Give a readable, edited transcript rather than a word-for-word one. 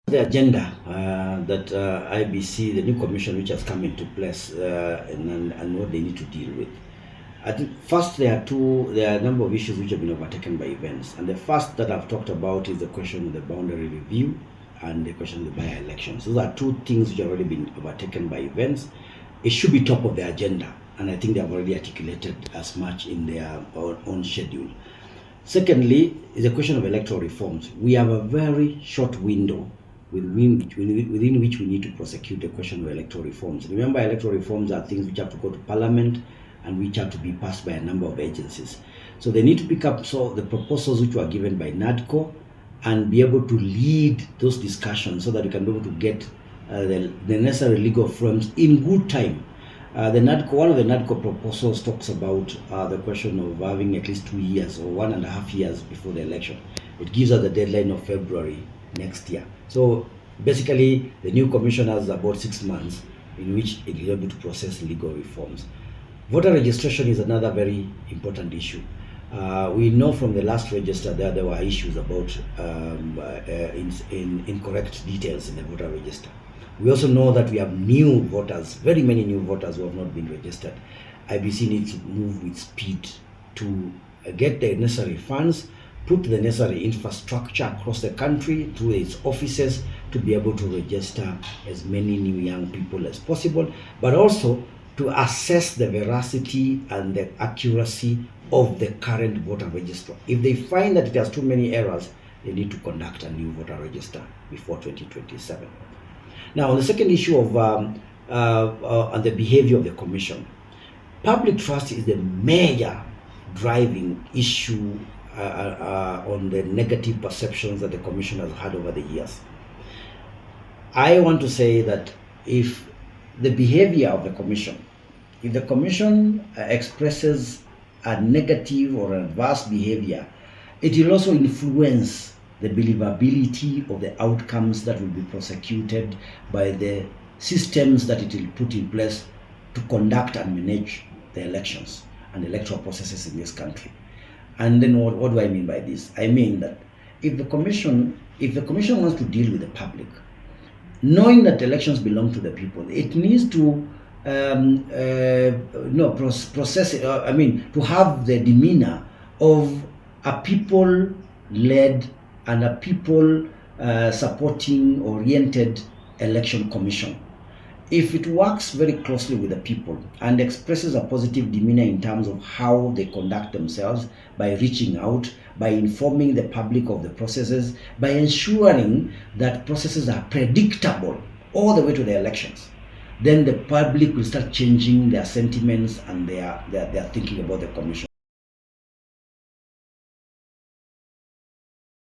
The agenda that IEBC, the new commission which has come into place, and what they need to deal with. I think first there are a number of issues which have been overtaken by events, and the first that I've talked about is the question of the boundary review and the question of the by-elections. Those are two things which have already been overtaken by events. It should be top of the agenda, and I think they have already articulated as much in their own schedule. Secondly, is the question of electoral reforms. We have a very short window within which we need to prosecute the question of electoral reforms. Remember, electoral reforms are things which have to go to Parliament and which have to be passed by a number of agencies. So they need to pick up the proposals which were given by NADCO and be able to lead those discussions so that we can be able to get the necessary legal frames in good time. One of the NADCO proposals talks about the question of having at least 2 years or 1.5 years before the election. It gives us the deadline of February next year. So basically, the new commission has about 6 months in which it is able to process legal reforms. Voter registration is another very important issue. We know from the last register that there were issues about incorrect details in the voter register. We also know that we have new voters, very many new voters who have not been registered. IEBC needs to move with speed to get the necessary funds, put the necessary infrastructure across the country through its offices to be able to register as many new young people as possible, but also to assess the veracity and the accuracy of the current voter register. If they find that it has too many errors, they need to conduct a new voter register before 2027. Now, on the second issue of on the behavior of the commission, public trust is the major driving issue on the negative perceptions that the commission has had over the years. I want to say that if the behavior of the commission, if the commission expresses a negative or adverse behavior, it will also influence the believability of the outcomes that will be prosecuted by the systems that it will put in place to conduct and manage the elections and electoral processes in this country. And then what do I mean by this? I mean that if the commission wants to deal with the public, knowing that elections belong to the people, it needs to process it. To have the demeanor of a people-led and a people supporting oriented election commission. If it works very closely with the people and expresses a positive demeanor in terms of how they conduct themselves, by reaching out, by informing the public of the processes, by ensuring that processes are predictable all the way to the elections, then the public will start changing their sentiments and their thinking about the commission.